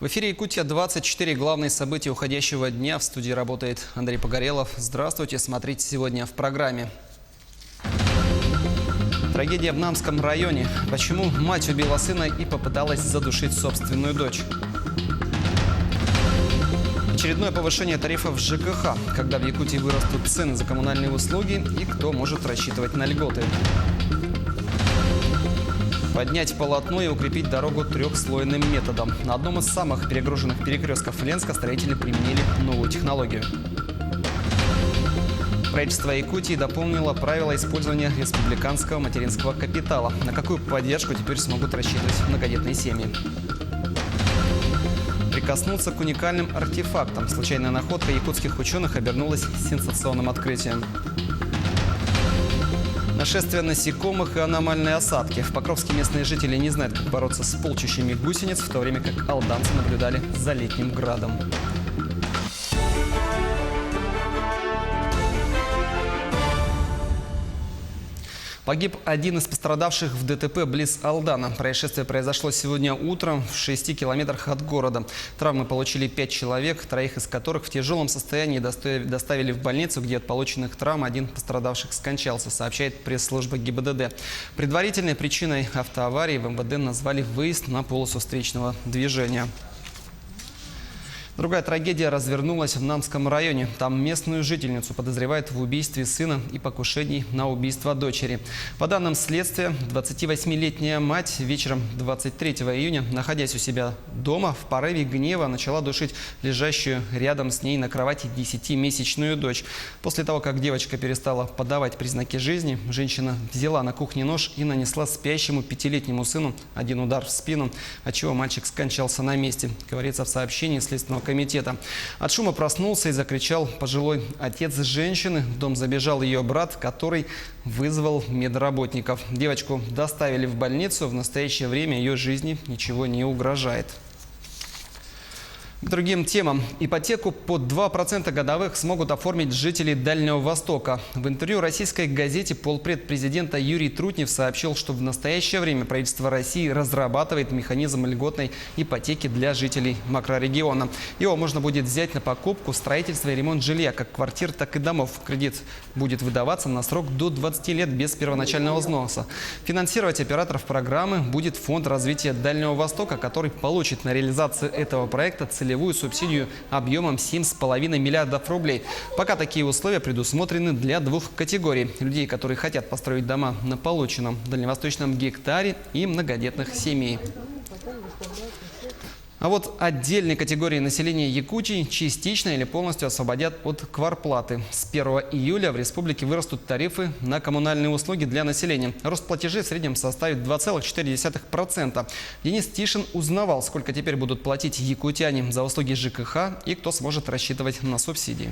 В эфире «Якутия-24». Главные события уходящего дня. В студии работает Андрей Погорелов. Здравствуйте. Смотрите сегодня в программе. Трагедия в Намском районе. Почему мать убила сына и попыталась задушить собственную дочь? Очередное повышение тарифов в ЖКХ. Когда в Якутии вырастут цены за коммунальные услуги и кто может рассчитывать на льготы? Поднять полотно и укрепить дорогу трехслойным методом. На одном из самых перегруженных перекрестков Ленска строители применили новую технологию. Правительство Якутии дополнило правила использования республиканского материнского капитала. На какую поддержку теперь смогут рассчитывать многодетные семьи? Прикоснуться к уникальным артефактам. Случайная находка якутских ученых обернулась сенсационным открытием. Нашествие насекомых и аномальные осадки. В Покровске местные жители не знают, как бороться с полчищами гусениц, в то время как алданцы наблюдали за летним градом. Погиб один из пострадавших в ДТП близ Алдана. Происшествие произошло сегодня утром в 6 километрах от города. Травмы получили 5 человек, троих из которых в тяжелом состоянии доставили в больницу, где от полученных травм один пострадавших скончался, сообщает пресс-служба ГИБДД. Предварительной причиной автоаварии в МВД назвали выезд на полосу встречного движения. Другая трагедия развернулась в Намском районе. Там местную жительницу подозревают в убийстве сына и покушении на убийство дочери. По данным следствия, 28-летняя мать вечером 23 июня, находясь у себя дома, в порыве гнева начала душить лежащую рядом с ней на кровати 10-месячную дочь. После того, как девочка перестала подавать признаки жизни, женщина взяла на кухне нож и нанесла спящему 5-летнему сыну один удар в спину, отчего мальчик скончался на месте, говорится в сообщении Следственного комитета. От шума проснулся и закричал пожилой отец женщины. В дом забежал ее брат, который вызвал медработников. Девочку доставили в больницу. В настоящее время ее жизни ничего не угрожает. К другим темам. Ипотеку под 2% годовых смогут оформить жители Дальнего Востока. В интервью российской газете полпред президента Юрий Трутнев сообщил, что в настоящее время правительство России разрабатывает механизм льготной ипотеки для жителей макрорегиона. Его можно будет взять на покупку, строительство и ремонт жилья, как квартир, так и домов. Кредит будет выдаваться на срок до 20 лет без первоначального взноса. Финансировать операторов программы будет Фонд развития Дальнего Востока, который получит на реализацию этого проекта целевую субсидию объемом 7,5 миллиардов рублей. Пока такие условия предусмотрены для двух категорий – людей, которые хотят построить дома на полученном дальневосточном гектаре, и многодетных семей. А вот отдельные категории населения Якутии частично или полностью освободят от кварплаты. С 1 июля в республике вырастут тарифы на коммунальные услуги для населения. Рост платежей в среднем составит 2,4%. Денис Тишин узнавал, сколько теперь будут платить якутяне за услуги ЖКХ и кто сможет рассчитывать на субсидии.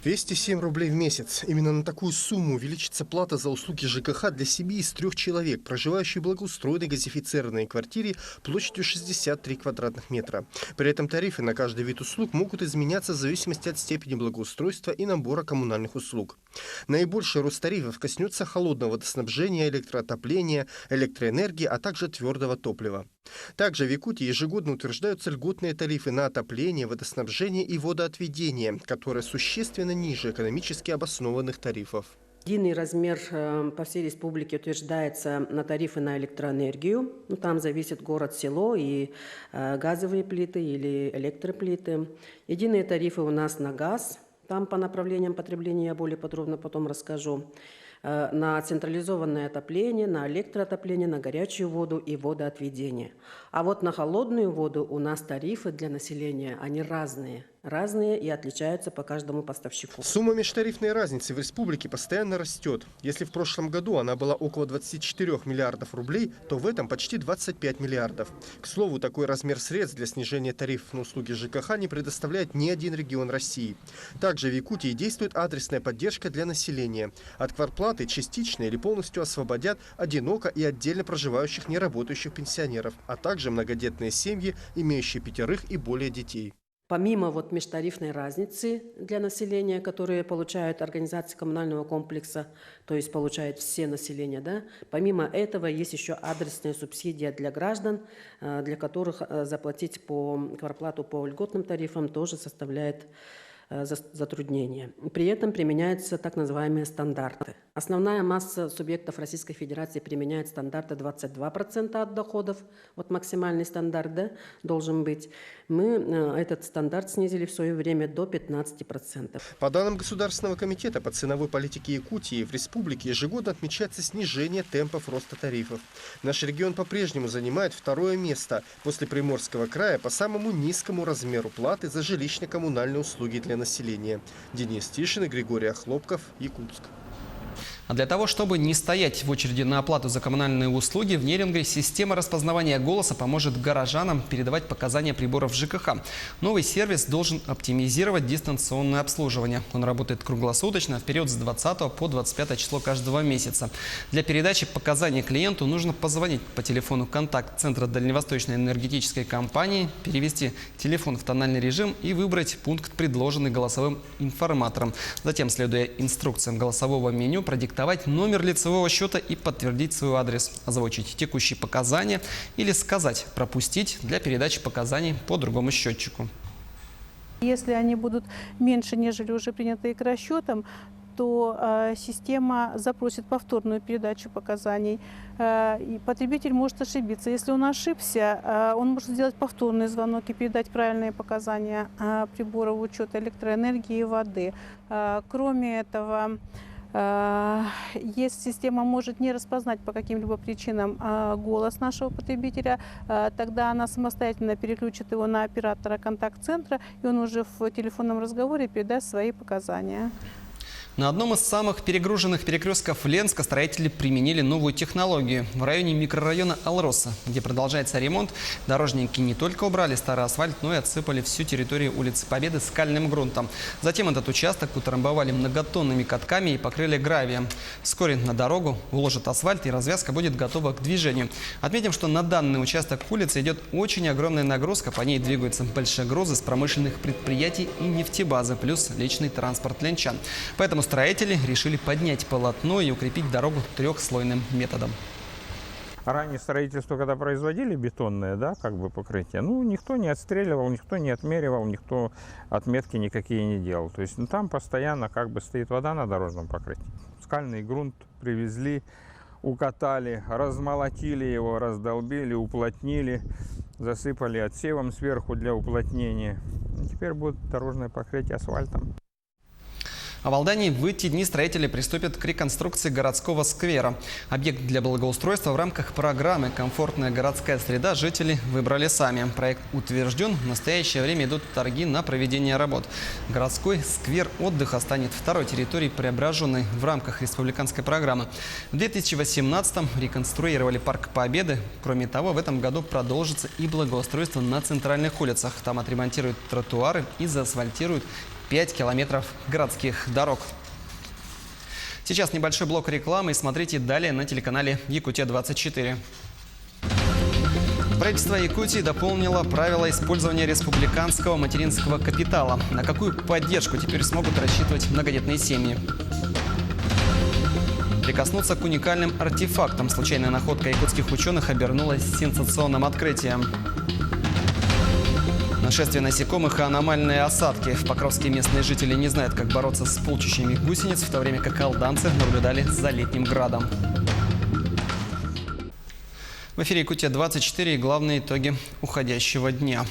207 рублей в месяц. Именно на такую сумму увеличится плата за услуги ЖКХ для семьи из 3 человек, проживающей в благоустроенной газифицированной квартире площадью 63 квадратных метра. При этом тарифы на каждый вид услуг могут изменяться в зависимости от степени благоустройства и набора коммунальных услуг. Наибольший рост тарифов коснется холодного водоснабжения, электроотопления, электроэнергии, а также твердого топлива. Также в Якутии ежегодно утверждаются льготные тарифы на отопление, водоснабжение и водоотведение, которые существенно ниже экономически обоснованных тарифов. Единый размер по всей республике утверждается на тарифы на электроэнергию. Там зависит город, село и газовые плиты или электроплиты. Единые тарифы у нас на газ. Там по направлениям потребления я более подробно потом расскажу. На централизованное отопление, на электроотопление, на горячую воду и водоотведение. А вот на холодную воду у нас тарифы для населения, они разные и отличаются по каждому поставщику. Сумма межтарифной разницы в республике постоянно растет. Если в прошлом году она была около 24 миллиардов рублей, то в этом почти 25 миллиардов. К слову, такой размер средств для снижения тарифов на услуги ЖКХ не предоставляет ни один регион России. Также в Якутии действует адресная поддержка для населения. От квартплаты частично или полностью освободят одиноко и отдельно проживающих неработающих пенсионеров, а также многодетные семьи, имеющие 5 и более детей. Помимо межтарифной разницы для населения, которые получают организации коммунального комплекса, то есть получают все населения, да, помимо этого есть еще адресная субсидия для граждан, для которых заплатить квартплату по льготным тарифам тоже составляет затруднение. При этом применяются так называемые стандарты. Основная масса субъектов Российской Федерации применяет стандарты 22% от доходов. Максимальный стандарт, да, должен быть. Мы этот стандарт снизили в свое время до 15%. По данным Государственного комитета по ценовой политике Якутии, в республике ежегодно отмечается снижение темпов роста тарифов. Наш регион по-прежнему занимает второе место после Приморского края по самому низкому размеру платы за жилищно-коммунальные услуги для населения. Денис Тишин и Григорий Охлопков, Якутск. А для того, чтобы не стоять в очереди на оплату за коммунальные услуги, в Нерюнгри система распознавания голоса поможет горожанам передавать показания приборов ЖКХ. Новый сервис должен оптимизировать дистанционное обслуживание. Он работает круглосуточно в период с 20 по 25 число каждого месяца. Для передачи показаний клиенту нужно позвонить по телефону контакт-центра Дальневосточной энергетической компании, перевести телефон в тональный режим и выбрать пункт, предложенный голосовым информатором. Затем, следуя инструкциям голосового меню, продиктовать номер лицевого счета и подтвердить свой адрес, озвучить текущие показания или сказать «пропустить» для передачи показаний по другому счетчику. Если они будут меньше, нежели уже принятые к расчетам, то система запросит повторную передачу показаний. И потребитель может ошибиться. Если он ошибся, он может сделать повторный звонок и передать правильные показания приборов учета электроэнергии и воды. Кроме этого, если система может не распознать по каким-либо причинам голос нашего потребителя, тогда она самостоятельно переключит его на оператора контакт-центра, и он уже в телефонном разговоре передаст свои показания. На одном из самых перегруженных перекрестков Ленска строители применили новую технологию. В районе микрорайона Алроса, где продолжается ремонт, дорожники не только убрали старый асфальт, но и отсыпали всю территорию улицы Победы скальным грунтом. Затем этот участок утрамбовали многотонными катками и покрыли гравием. Вскоре на дорогу уложат асфальт, и развязка будет готова к движению. Отметим, что на данный участок улицы идет очень огромная нагрузка. По ней двигаются большие грузы с промышленных предприятий и нефтебазы, плюс личный транспорт ленчан. Поэтому строители решили поднять полотно и укрепить дорогу трехслойным методом. Ранее строительство, когда производили бетонное, да, покрытие, никто не отстреливал, никто не отмеривал, никто отметки никакие не делал. То есть там постоянно стоит вода на дорожном покрытии. Скальный грунт привезли, укатали, размолотили его, раздолбили, уплотнили, засыпали отсевом сверху для уплотнения. И теперь будет дорожное покрытие асфальтом. А в Алдании в эти дни строители приступят к реконструкции городского сквера. Объект для благоустройства в рамках программы «Комфортная городская среда» жители выбрали сами. Проект утвержден. В настоящее время идут торги на проведение работ. Городской сквер отдыха станет второй территорией, преображенной в рамках республиканской программы. В 2018-м реконструировали парк Победы. Кроме того, в этом году продолжится и благоустройство на центральных улицах. Там отремонтируют тротуары и заасфальтируют 5 километров городских дорог. Сейчас небольшой блок рекламы. Смотрите далее на телеканале Якутия-24. Правительство Якутии дополнило правила использования республиканского материнского капитала. На какую поддержку теперь смогут рассчитывать многодетные семьи? Прикоснуться к уникальным артефактам. Случайная находка якутских ученых обернулась сенсационным открытием. Нашествие насекомых и аномальные осадки. В Покровске местные жители не знают, как бороться с полчищами гусениц, в то время как алданцы наблюдали за летним градом. В эфире Якутия-24 и главные итоги уходящего дня.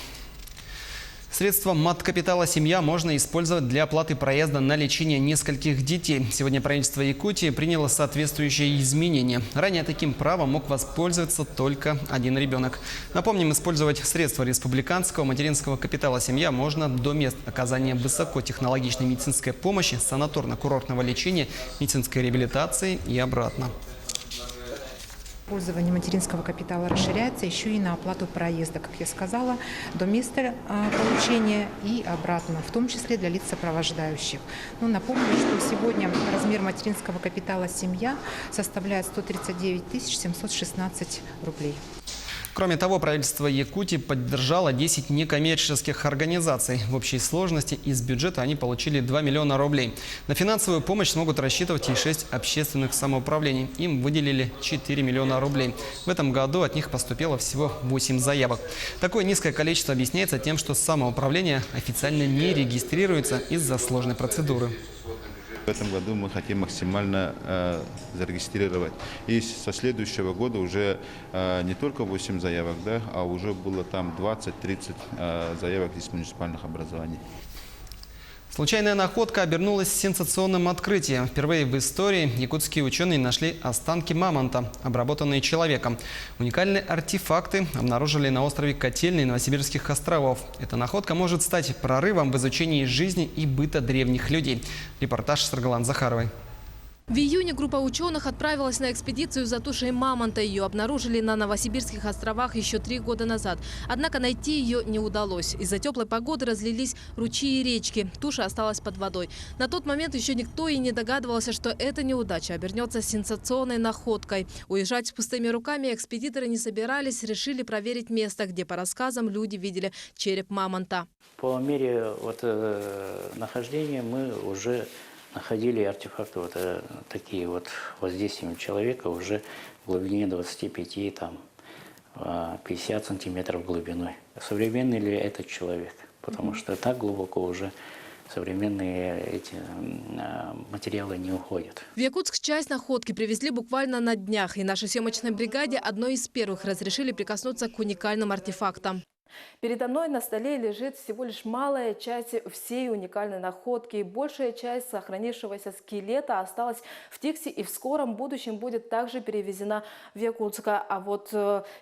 Средства маткапитала «Семья» можно использовать для оплаты проезда на лечение нескольких детей. Сегодня правительство Якутии приняло соответствующие изменения. Ранее таким правом мог воспользоваться только один ребенок. Напомним, использовать средства республиканского материнского капитала «Семья» можно до мест оказания высокотехнологичной медицинской помощи, санаторно-курортного лечения, медицинской реабилитации и обратно. Пользование материнского капитала расширяется еще и на оплату проезда, как я сказала, до места получения и обратно, в том числе для лиц сопровождающих. Напомню, что сегодня размер материнского капитала «Семья» составляет 139 716 рублей. Кроме того, правительство Якутии поддержало 10 некоммерческих организаций. В общей сложности из бюджета они получили 2 миллиона рублей. На финансовую помощь смогут рассчитывать и 6 общественных самоуправлений. Им выделили 4 миллиона рублей. В этом году от них поступило всего 8 заявок. Такое низкое количество объясняется тем, что самоуправление официально не регистрируется из-за сложной процедуры. В этом году мы хотим максимально зарегистрировать. И со следующего года уже не только 8 заявок, да, а уже было там 20-30 заявок из муниципальных образований. Случайная находка обернулась сенсационным открытием. Впервые в истории якутские ученые нашли останки мамонта, обработанные человеком. Уникальные артефакты обнаружили на острове Котельный Новосибирских островов. Эта находка может стать прорывом в изучении жизни и быта древних людей. Репортаж Саргалан Захаровой. В июне группа ученых отправилась на экспедицию за тушей мамонта. Ее обнаружили на Новосибирских островах еще 3 года назад. Однако найти ее не удалось. Из-за теплой погоды разлились ручьи и речки. Туша осталась под водой. На тот момент еще никто и не догадывался, что эта неудача обернется сенсационной находкой. Уезжать с пустыми руками экспедиторы не собирались, решили проверить место, где, по рассказам, люди видели череп мамонта. По мере нахождения мы уже находили артефакты такие воздействием человека уже в глубине 25-50 сантиметров глубиной. Современный ли этот человек? Потому что так глубоко уже современные эти материалы не уходят. В Якутск часть находки привезли буквально на днях. И нашей съемочной бригаде одной из первых разрешили прикоснуться к уникальным артефактам. Передо мной на столе лежит всего лишь малая часть всей уникальной находки. Большая часть сохранившегося скелета осталась в Тиксе и в скором будущем будет также перевезена в Якутск. А вот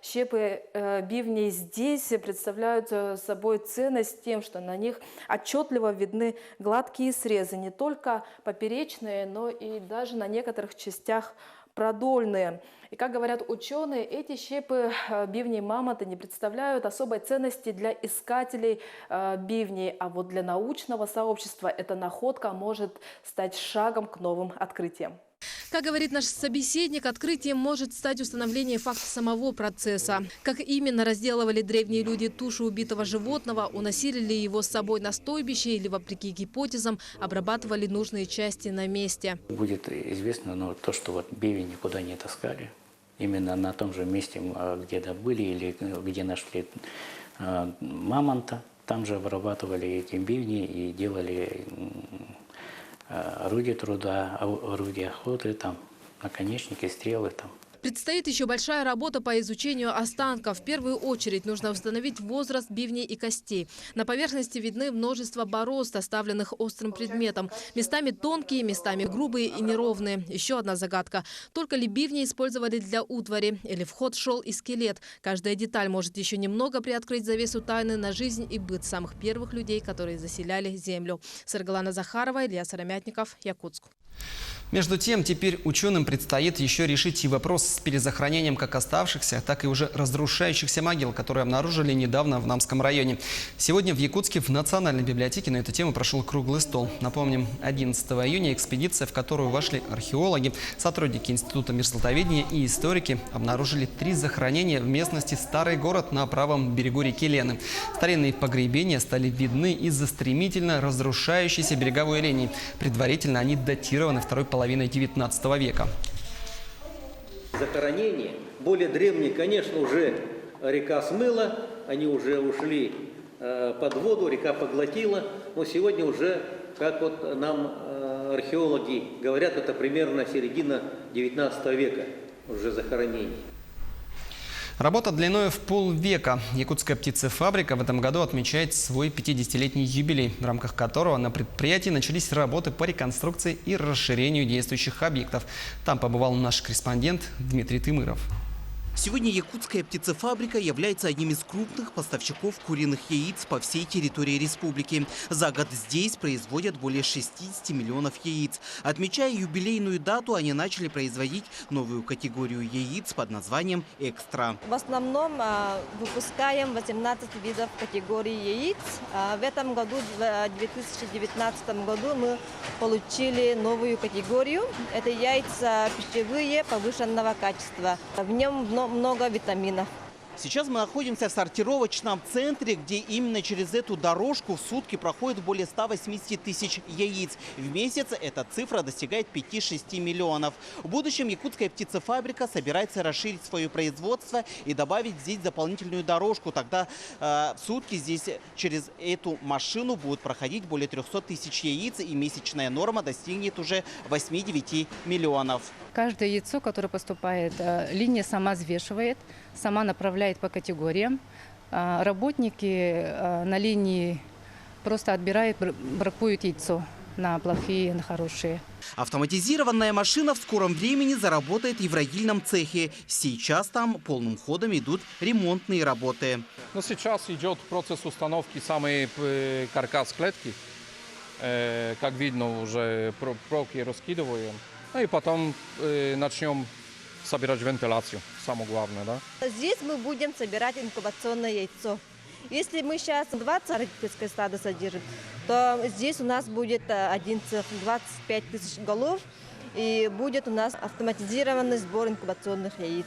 щепы бивней здесь представляют собой ценность тем, что на них отчетливо видны гладкие срезы, не только поперечные, но и даже на некоторых частях продольные. И, как говорят ученые, эти щепы бивней мамонта не представляют особой ценности для искателей бивней. А вот для научного сообщества эта находка может стать шагом к новым открытиям. Как говорит наш собеседник, открытием может стать установление факта самого процесса. Как именно разделывали древние люди тушу убитого животного, уносили ли его с собой на стойбище или, вопреки гипотезам, обрабатывали нужные части на месте. Будет известно то, что бивень никуда не таскали. Именно на том же месте, где добыли или где нашли мамонта, там же обрабатывали эти бивни и делали орудия труда, орудия охоты, наконечники, стрелы . Предстоит еще большая работа по изучению останков. В первую очередь нужно установить возраст бивней и костей. На поверхности видны множество борозд, оставленных острым предметом. Местами тонкие, местами грубые и неровные. Еще одна загадка. Только ли бивни использовали для утвари? Или в ход шел и скелет? Каждая деталь может еще немного приоткрыть завесу тайны на жизнь и быт самых первых людей, которые заселяли землю. Саргалана Захарова, Илья Сыромятников, Якутск. Между тем, теперь ученым предстоит еще решить и вопрос с перезахоронением как оставшихся, так и уже разрушающихся могил, которые обнаружили недавно в Намском районе. Сегодня в Якутске в Национальной библиотеке на эту тему прошел круглый стол. Напомним, 11 июня экспедиция, в которую вошли археологи, сотрудники Института мирслотоведения и историки, обнаружили 3 захоронения в местности Старый город на правом берегу реки Лены. Старинные погребения стали видны из-за стремительно разрушающейся береговой линии. Предварительно они датированы второй половиной 19 века. Захоронения более древние, конечно, уже река смыла, они уже ушли под воду, река поглотила, но сегодня уже, как нам археологи говорят, это примерно середина 19 века уже захоронений. Работа длиной в полвека. Якутская птицефабрика в этом году отмечает свой 50-летний юбилей, в рамках которого на предприятии начались работы по реконструкции и расширению действующих объектов. Там побывал наш корреспондент Дмитрий Тымыров. Сегодня якутская птицефабрика является одним из крупных поставщиков куриных яиц по всей территории республики. За год здесь производят более 60 миллионов яиц. Отмечая юбилейную дату, они начали производить новую категорию яиц под названием «Экстра». В основном выпускаем 18 видов категории яиц. В этом году, в 2019 году, мы получили новую категорию. Это яйца пищевые повышенного качества. В нем много витаминов. Сейчас мы находимся в сортировочном центре, где именно через эту дорожку в сутки проходит более 180 тысяч яиц. В месяц эта цифра достигает 5-6 миллионов. В будущем якутская птицефабрика собирается расширить свое производство и добавить здесь дополнительную дорожку. Тогда в сутки здесь через эту машину будут проходить более 300 тысяч яиц, и месячная норма достигнет уже 8-9 миллионов. Каждое яйцо, которое поступает, линия сама взвешивает, сама направляет по категориям. Работники на линии просто отбирают, бракуют яйцо на плохие, на хорошие. Автоматизированная машина в скором времени заработает и в рогильном цехе. Сейчас там полным ходом идут ремонтные работы. Но сейчас идет процесс установки самой каркас клетки. Как видно, уже проволоки раскидываем. Ну и потом начнем собирать вентиляцию, самое главное, да? Здесь мы будем собирать инкубационное яйцо. Если мы сейчас 20 родительское стадо содержим, то здесь у нас будет один цех, 25 тысяч голов, и будет у нас автоматизированный сбор инкубационных яиц.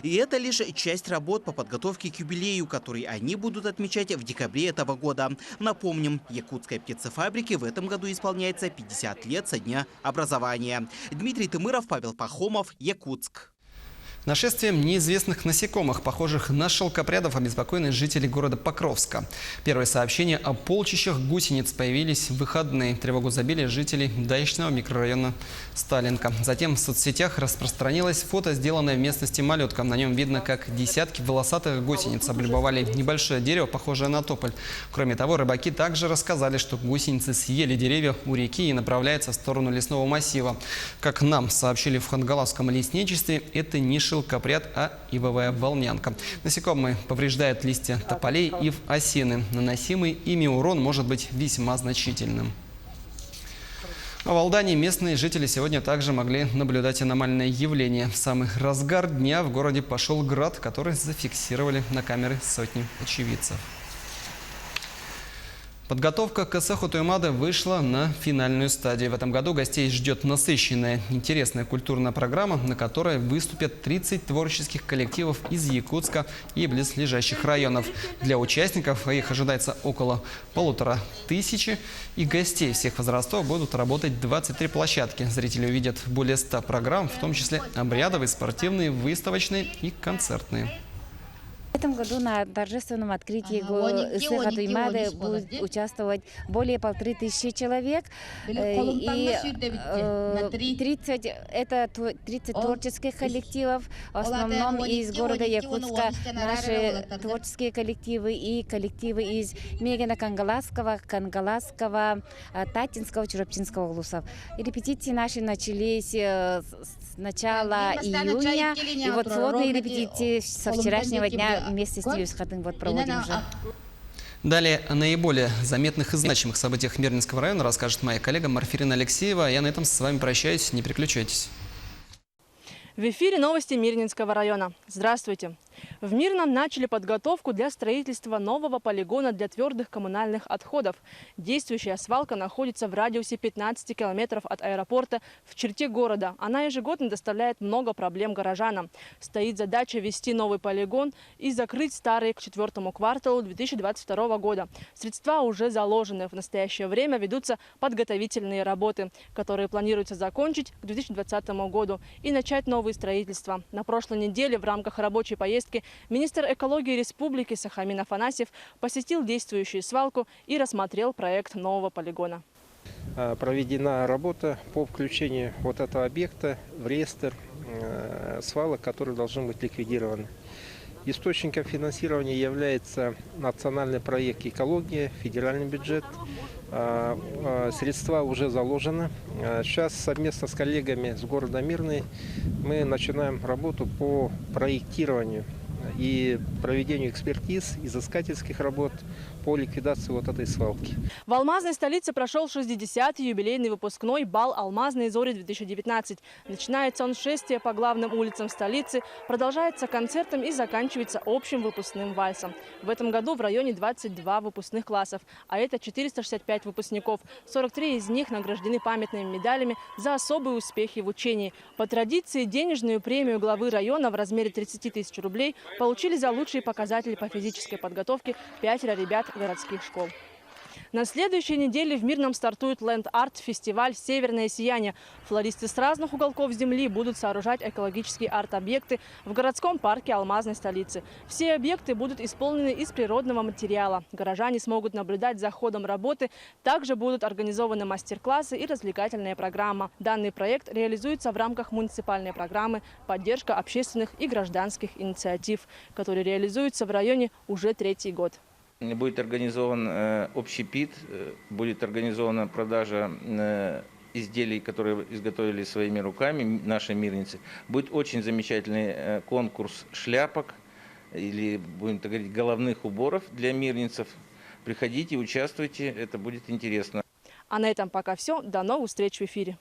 И это лишь часть работ по подготовке к юбилею, который они будут отмечать в декабре этого года. Напомним, якутской птицефабрике в этом году исполняется 50 лет со дня образования. Дмитрий Тымыров, Павел Пахомов, Якутск. Нашествием неизвестных насекомых, похожих на шелкопрядов, обеспокоены жители города Покровска. Первые сообщения о полчищах гусениц появились в выходные. Тревогу забили жителей даечного микрорайона Сталинка. Затем в соцсетях распространилось фото, сделанное в местности Малютка. На нем видно, как десятки волосатых гусениц облюбовали небольшое дерево, похожее на тополь. Кроме того, рыбаки также рассказали, что гусеницы съели деревья у реки и направляются в сторону лесного массива. Как нам сообщили в Хангаласском лесничестве, это не шелкопряд, а ивовая волнянка. Насекомые повреждают листья тополей, ив, осины. Наносимый ими урон может быть весьма значительным. А в Алдане местные жители сегодня также могли наблюдать аномальное явление. В самый разгар дня в городе пошел град, который зафиксировали на камеры сотни очевидцев. Подготовка к Эсэху Туймаде вышла на финальную стадию. В этом году гостей ждет насыщенная, интересная культурная программа, на которой выступят 30 творческих коллективов из Якутска и близлежащих районов. Для участников, их ожидается около 1500, и гостей всех возрастов будут работать 23 площадки. Зрители увидят более 100 программ, в том числе обрядовые, спортивные, выставочные и концертные. В этом году на торжественном открытии Эсэха Туймаде будет участвовать более 1500 человек. И 30 творческих коллективов, в основном из города Якутска, наши творческие коллективы и коллективы из Мегена Кангаласского, Татинского, Чурапчинского улусов. Репетиции наши начались с начала июня, и вот сводные репетиции со вчерашнего дня вместе с Ньюсхатым проводим уже. Далее о наиболее заметных и значимых событиях Мирнинского района расскажет моя коллега Марфирина Алексеева. Я на этом с вами прощаюсь. Не переключайтесь. В эфире новости Мирнинского района. Здравствуйте. В Мирном начали подготовку для строительства нового полигона для твердых коммунальных отходов. Действующая свалка находится в радиусе 15 километров от аэропорта в черте города. Она ежегодно доставляет много проблем горожанам. Стоит задача ввести новый полигон и закрыть старый к 4-му кварталу 2022 года. Средства уже заложены. В настоящее время ведутся подготовительные работы, которые планируется закончить к 2020 году и начать новые строительства. На прошлой неделе в рамках рабочей поездки министр экологии республики Сахамин Афанасьев посетил действующую свалку и рассмотрел проект нового полигона. Проведена работа по включению вот этого объекта в реестр свалок, которые должны быть ликвидированы. Источником финансирования является национальный проект «Экология», федеральный бюджет. Средства уже заложены. Сейчас совместно с коллегами с города Мирный мы начинаем работу по проектированию и проведению экспертиз, изыскательских работ по ликвидации вот этой свалки. В алмазной столице прошел 60-й юбилейный выпускной бал «Алмазные зори-2019». Начинается он с шествия по главным улицам столицы, продолжается концертом и заканчивается общим выпускным вальсом. В этом году в районе 22 выпускных классов, а это 465 выпускников. 43 из них награждены памятными медалями за особые успехи в учении. По традиции денежную премию главы района в размере 30 тысяч рублей получили за лучшие показатели по физической подготовке 5 ребят городских школ. На следующей неделе в Мирном стартует ленд-арт-фестиваль «Северное сияние». Флористы с разных уголков земли будут сооружать экологические арт-объекты в городском парке алмазной столицы. Все объекты будут исполнены из природного материала. Горожане смогут наблюдать за ходом работы. Также будут организованы мастер-классы и развлекательная программа. Данный проект реализуется в рамках муниципальной программы «Поддержка общественных и гражданских инициатив», который реализуется в районе уже 3-й год. Будет организован общепит, будет организована продажа изделий, которые изготовили своими руками наши мирницы. Будет очень замечательный конкурс шляпок или, будем так говорить, головных уборов для мирницев. Приходите, участвуйте, это будет интересно. А на этом пока все. До новых встреч в эфире.